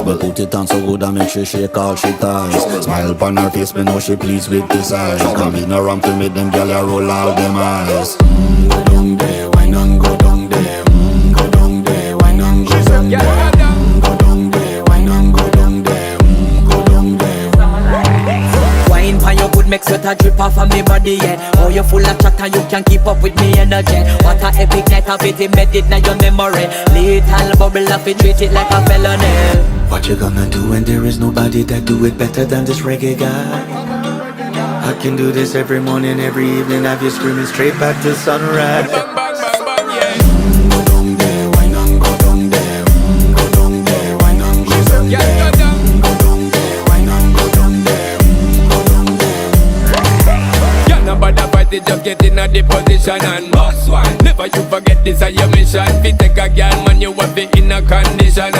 nice. But put it on so good I make she shake all she ties. Smile upon her face, me know she pleased with this eyes. Come in around to make them gyal a roll out them eyes. Go down there, wine and go down there. Go down there, wine and go down there. Go down there, wine and go down there. Go down there. Wine for your good make sweat a drip off of me body, yeah. Oh, you full of chat and you can keep up with me energy. What a epic night of it, embedded in your memory. Little bubble of it, treat it like a felony. What you gonna do when there is nobody that do it better than this reggae guy? I can do this every morning, every evening, have you screaming straight back to sunrise. Bang, bang, bang, bang, yeah. Go down there, wine and go down there. Go down there, wine and go down Yeah, there. go down. Go down there, wine and go down there. Go down there. Yeah, nobody fight it, just get in a the position and boss one. Never you forget this is your mission. If you take a girl, man, you have it in a condition.